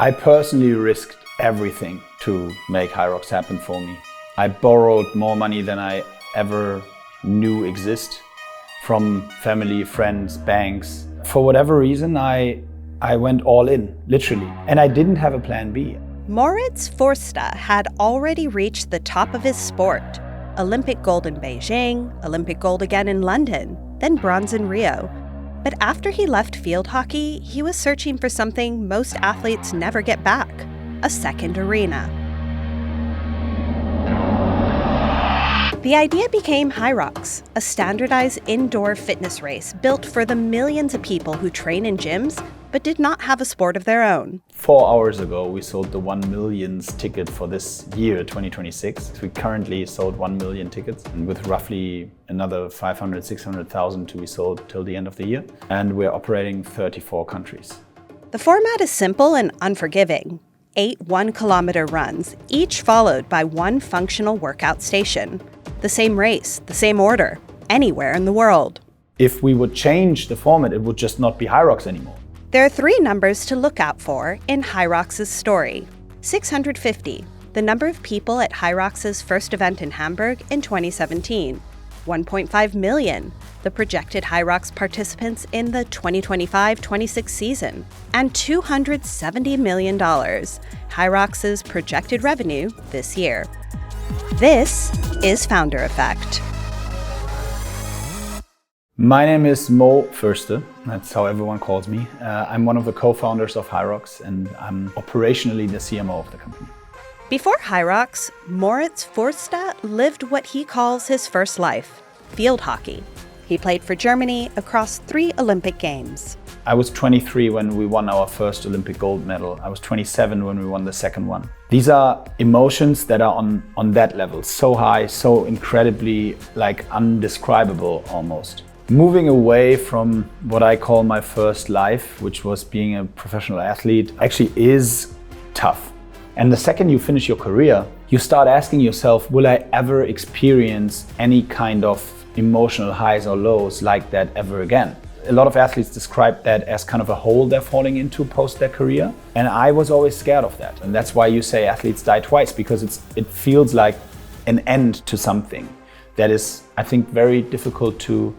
I personally risked everything to make Hyrox happen for me. I borrowed more money than I ever knew exist from family, friends, banks. For whatever reason, I went all in, literally, and I didn't have a plan B. Moritz Fürste had already reached the top of his sport. Olympic gold in Beijing, Olympic gold again in London, then bronze in Rio. But after he left field hockey, he was searching for something most athletes never get back: a second arena. The idea became Hyrox, a standardized indoor fitness race built for the millions of people who train in gyms but did not have a sport of their own. 4 hours ago, we sold the 1 millionth ticket for this year, 2026. We currently sold 1 million tickets, and with roughly another 500, 600,000 to be sold till the end of the year. And we're operating 34 countries. The format is simple and unforgiving. 8 1-kilometer runs, each followed by one functional workout station. The same race, the same order, anywhere in the world. If we would change the format, it would just not be Hyrox anymore. There are 3 numbers to look out for in Hyrox's story. 650, the number of people at Hyrox's first event in Hamburg in 2017. 1.5 million, the projected Hyrox participants in the 2025-26 season. And $270 million, Hyrox's projected revenue this year. This is Founder Effect. My name is Mo Fürste, that's how everyone calls me. I'm one of the co-founders of Hyrox, and I'm operationally the CMO of the company. Before Hyrox, Moritz Fürste lived what he calls his first life, field hockey. He played for Germany across 3 Olympic Games. I was 23 when we won our first Olympic gold medal. I was 27 when we won the second one. These are emotions that are on that level, so high, so incredibly undescribable almost. Moving away from what I call my first life, which was being a professional athlete, actually is tough. And the second you finish your career, you start asking yourself, will I ever experience any kind of emotional highs or lows like that ever again? A lot of athletes describe that as kind of a hole they're falling into post their career. And I was always scared of that. And that's why you say athletes die twice, because it feels like an end to something that is, I think, very difficult to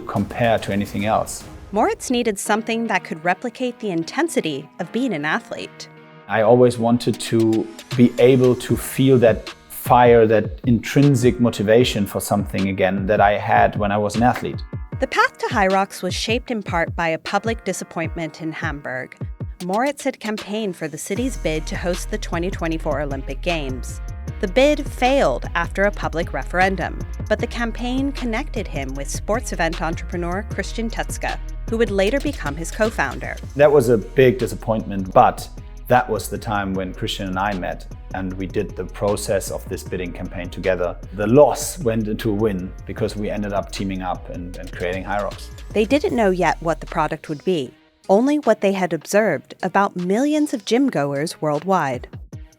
compare to anything else. Moritz needed something that could replicate the intensity of being an athlete. I always wanted to be able to feel that fire, that intrinsic motivation for something again that I had when I was an athlete. The path to Hyrox was shaped in part by a public disappointment in Hamburg. Moritz had campaigned for the city's bid to host the 2024 Olympic Games. The bid failed after a public referendum, but the campaign connected him with sports event entrepreneur Christian Tetzka, who would later become his co-founder. That was a big disappointment, but that was the time when Christian and I met and we did the process of this bidding campaign together. The loss went into a win because we ended up teaming up and creating Hyrox. They didn't know yet what the product would be, only what they had observed about millions of gym goers worldwide.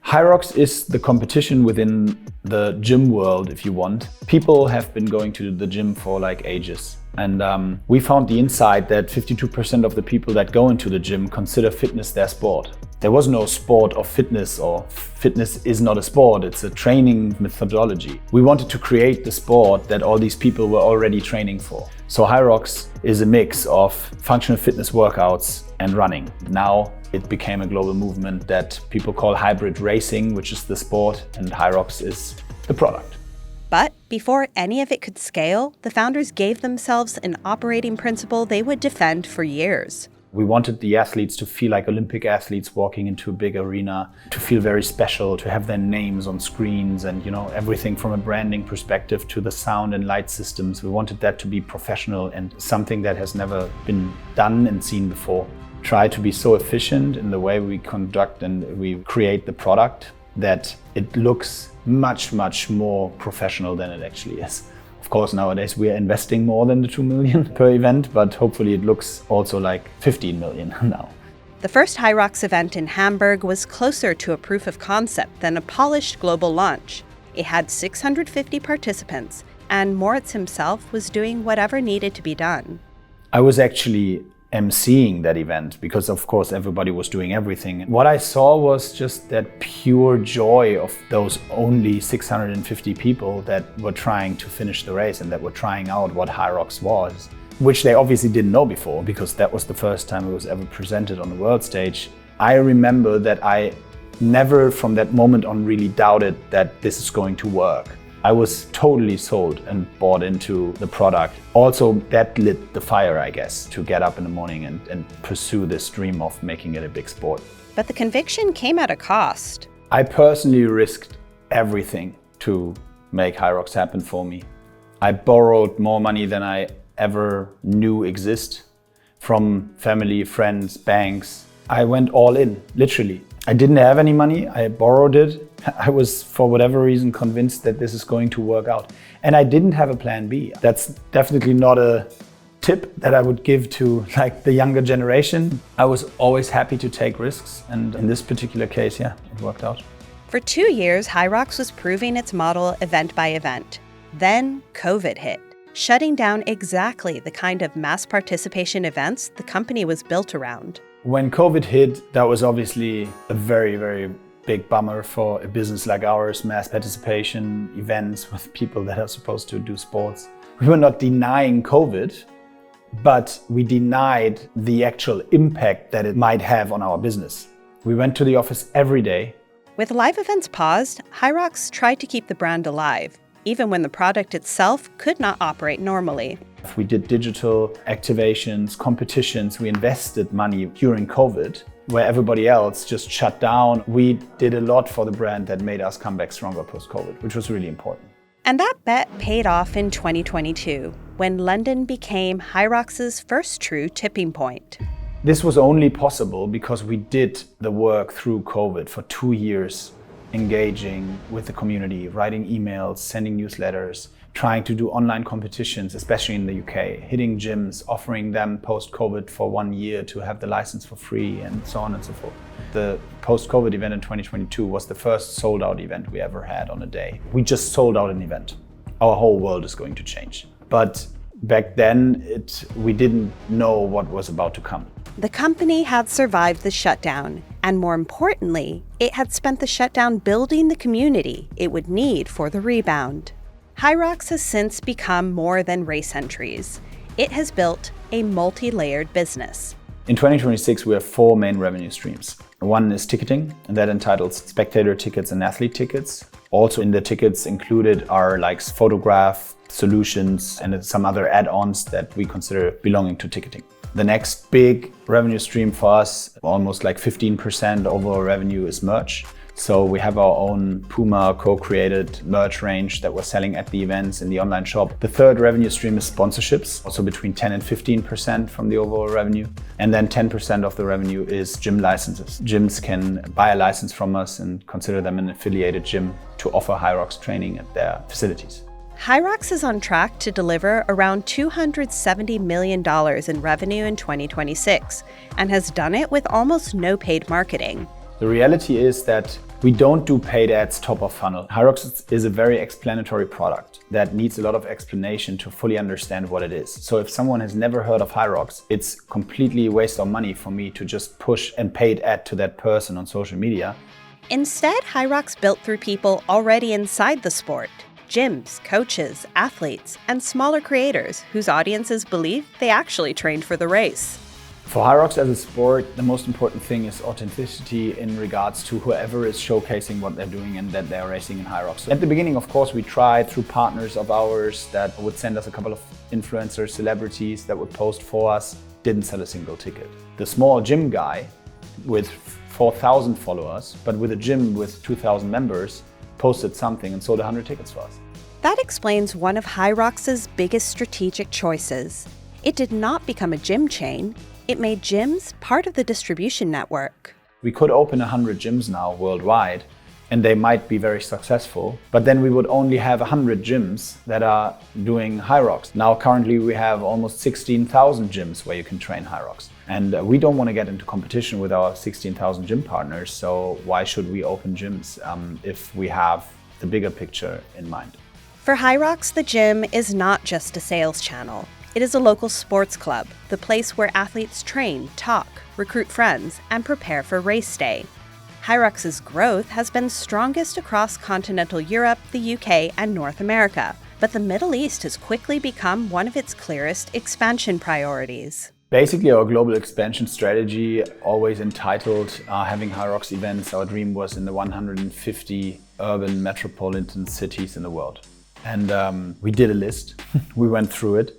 Hyrox is the competition within the gym world, if you want. People have been going to the gym for ages. And we found the insight that 52% of the people that go into the gym consider fitness their sport. There was no sport of fitness, or fitness is not a sport, it's a training methodology. We wanted to create the sport that all these people were already training for. So Hyrox is a mix of functional fitness workouts and running. Now it became a global movement that people call hybrid racing, which is the sport, and Hyrox is the product. But before any of it could scale, the founders gave themselves an operating principle they would defend for years. We wanted the athletes to feel like Olympic athletes walking into a big arena, to feel very special, to have their names on screens and, everything from a branding perspective to the sound and light systems. We wanted that to be professional and something that has never been done and seen before. Try to be so efficient in the way we conduct and we create the product that it looks much, much more professional than it actually is. Of course, nowadays we are investing more than the 2 million per event, but hopefully it looks also like 15 million now. The first Hyrox event in Hamburg was closer to a proof of concept than a polished global launch. It had 650 participants, and Moritz himself was doing whatever needed to be done. I was actually emceeing that event because of course everybody was doing everything. What I saw was just that pure joy of those only 650 people that were trying to finish the race and that were trying out what Hyrox was, which they obviously didn't know before because that was the first time it was ever presented on the world stage. I remember that I never from that moment on really doubted that this is going to work. I was totally sold and bought into the product. Also, that lit the fire, I guess, to get up in the morning and pursue this dream of making it a big sport. But the conviction came at a cost. I personally risked everything to make Hyrox happen for me. I borrowed more money than I ever knew exist from family, friends, banks. I went all in, literally. I didn't have any money, I borrowed it. I was, for whatever reason, convinced that this is going to work out. And I didn't have a plan B. That's definitely not a tip that I would give to like the younger generation. I was always happy to take risks. And in this particular case, yeah, it worked out. For 2 years, Hyrox was proving its model event by event. Then COVID hit, shutting down exactly the kind of mass participation events the company was built around. When COVID hit, that was obviously a very, very big bummer for a business like ours, mass participation events with people that are supposed to do sports. We were not denying COVID, but we denied the actual impact that it might have on our business. We went to the office every day. With live events paused, Hyrox tried to keep the brand alive, even when the product itself could not operate normally. We did digital activations, competitions. We invested money during COVID, where everybody else just shut down. We did a lot for the brand that made us come back stronger post-COVID, which was really important. And that bet paid off in 2022, when London became Hyrox's first true tipping point. This was only possible because we did the work through COVID for 2 years, engaging with the community, writing emails, sending newsletters, trying to do online competitions, especially in the UK, hitting gyms, offering them post-COVID for 1 year to have the license for free, and so on and so forth. The post-COVID event in 2022 was the first sold-out event we ever had on a day. We just sold out an event. Our whole world is going to change. But back then, we didn't know what was about to come. The company had survived the shutdown, and more importantly, it had spent the shutdown building the community it would need for the rebound. Hyrox has since become more than race entries. It has built a multi-layered business. In 2026, we have 4 main revenue streams. One is ticketing, and that entitles spectator tickets and athlete tickets. Also in the tickets included are like photograph solutions and some other add-ons that we consider belonging to ticketing. The next big revenue stream for us, almost like 15% overall revenue, is merch. So we have our own Puma co-created merch range that we're selling at the events in the online shop. The third revenue stream is sponsorships, also between 10 and 15% from the overall revenue. And then 10% of the revenue is gym licenses. Gyms can buy a license from us and consider them an affiliated gym to offer Hyrox training at their facilities. Hyrox is on track to deliver around $270 million in revenue in 2026 and has done it with almost no paid marketing. The reality is that we don't do paid ads top of funnel. Hyrox is a very explanatory product that needs a lot of explanation to fully understand what it is. So if someone has never heard of Hyrox, it's completely a waste of money for me to just push a paid ad to that person on social media. Instead, Hyrox built through people already inside the sport. Gyms, coaches, athletes, and smaller creators whose audiences believe they actually trained for the race. For Hyrox as a sport, the most important thing is authenticity in regards to whoever is showcasing what they're doing and that they're racing in Hyrox. At the beginning, of course, we tried through partners of ours that would send us a couple of influencers, celebrities that would post for us, didn't sell a single ticket. The small gym guy with 4,000 followers, but with a gym with 2,000 members, posted something and sold 100 tickets for us. That explains one of Hyrox's biggest strategic choices. It did not become a gym chain. It made gyms part of the distribution network. We could open 100 gyms now worldwide, and they might be very successful, but then we would only have 100 gyms that are doing Hyrox. Now currently we have almost 16,000 gyms where you can train Hyrox. And we don't want to get into competition with our 16,000 gym partners, so why should we open gyms if we have the bigger picture in mind? For Hyrox, the gym is not just a sales channel. It is a local sports club, the place where athletes train, talk, recruit friends, and prepare for race day. Hyrox's growth has been strongest across continental Europe, the UK, and North America, but the Middle East has quickly become one of its clearest expansion priorities. Basically, our global expansion strategy always entitled having Hyrox events. Our dream was in the 150 urban metropolitan cities in the world. And we did a list. We went through it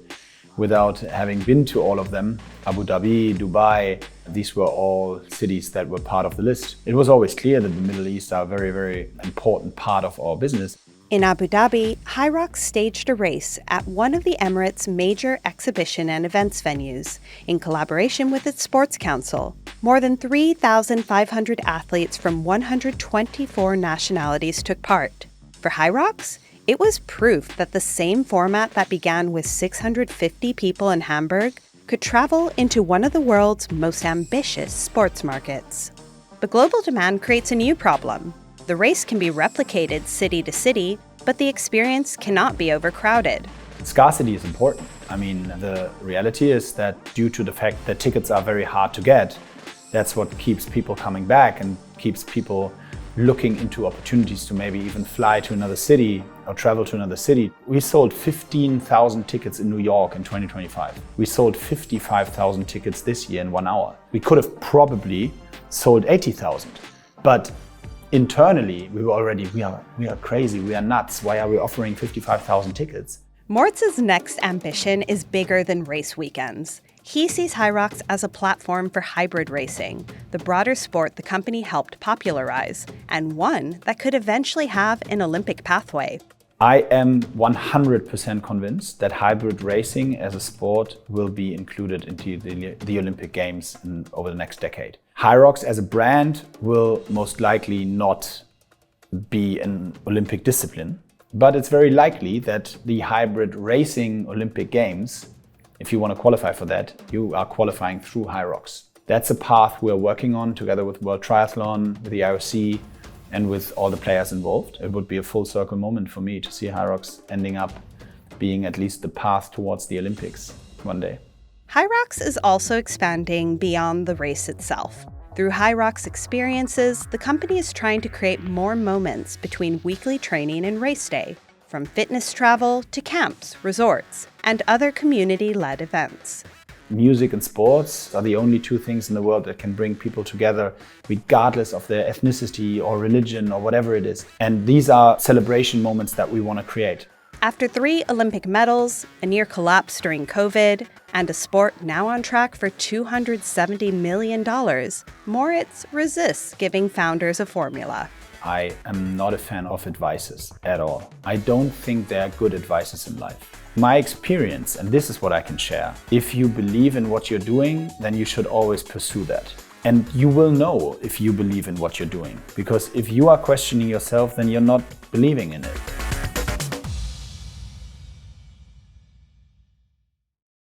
without having been to all of them. Abu Dhabi, Dubai, these were all cities that were part of the list. It was always clear that the Middle East are a very, very important part of our business. In Abu Dhabi, Hyrox staged a race at one of the Emirates' major exhibition and events venues in collaboration with its sports council. More than 3,500 athletes from 124 nationalities took part. For Hyrox, it was proof that the same format that began with 650 people in Hamburg could travel into one of the world's most ambitious sports markets. But global demand creates a new problem. The race can be replicated city to city, but the experience cannot be overcrowded. Scarcity is important. I mean, the reality is that due to the fact that tickets are very hard to get, that's what keeps people coming back and keeps people looking into opportunities to maybe even fly to another city or travel to another city. We sold 15,000 tickets in New York in 2025. We sold 55,000 tickets this year in 1 hour. We could have probably sold 80,000, but internally we are crazy, we are nuts. Why are we offering 55,000 tickets? Moritz's next ambition is bigger than race weekends. He sees Hyrox as a platform for hybrid racing, the broader sport the company helped popularize, and one that could eventually have an Olympic pathway. I am 100% convinced that hybrid racing as a sport will be included into the Olympic Games over the next decade. Hyrox as a brand will most likely not be an Olympic discipline, but it's very likely that the hybrid racing Olympic Games, if you want to qualify for that, you are qualifying through Hyrox. That's a path we're working on together with World Triathlon, with the IOC, and with all the players involved. It would be a full circle moment for me to see Hyrox ending up being at least the path towards the Olympics one day. Hyrox is also expanding beyond the race itself. Through Hyrox experiences, the company is trying to create more moments between weekly training and race day, from fitness travel to camps, resorts, and other community-led events. Music and sports are the only two things in the world that can bring people together, regardless of their ethnicity or religion or whatever it is. And these are celebration moments that we want to create. After 3 Olympic medals, a near collapse during COVID, and a sport now on track for $270 million, Moritz resists giving founders a formula. I am not a fan of advices at all. I don't think there are good advices in life. My experience, and this is what I can share, if you believe in what you're doing, then you should always pursue that. And you will know if you believe in what you're doing, because if you are questioning yourself, then you're not believing in it.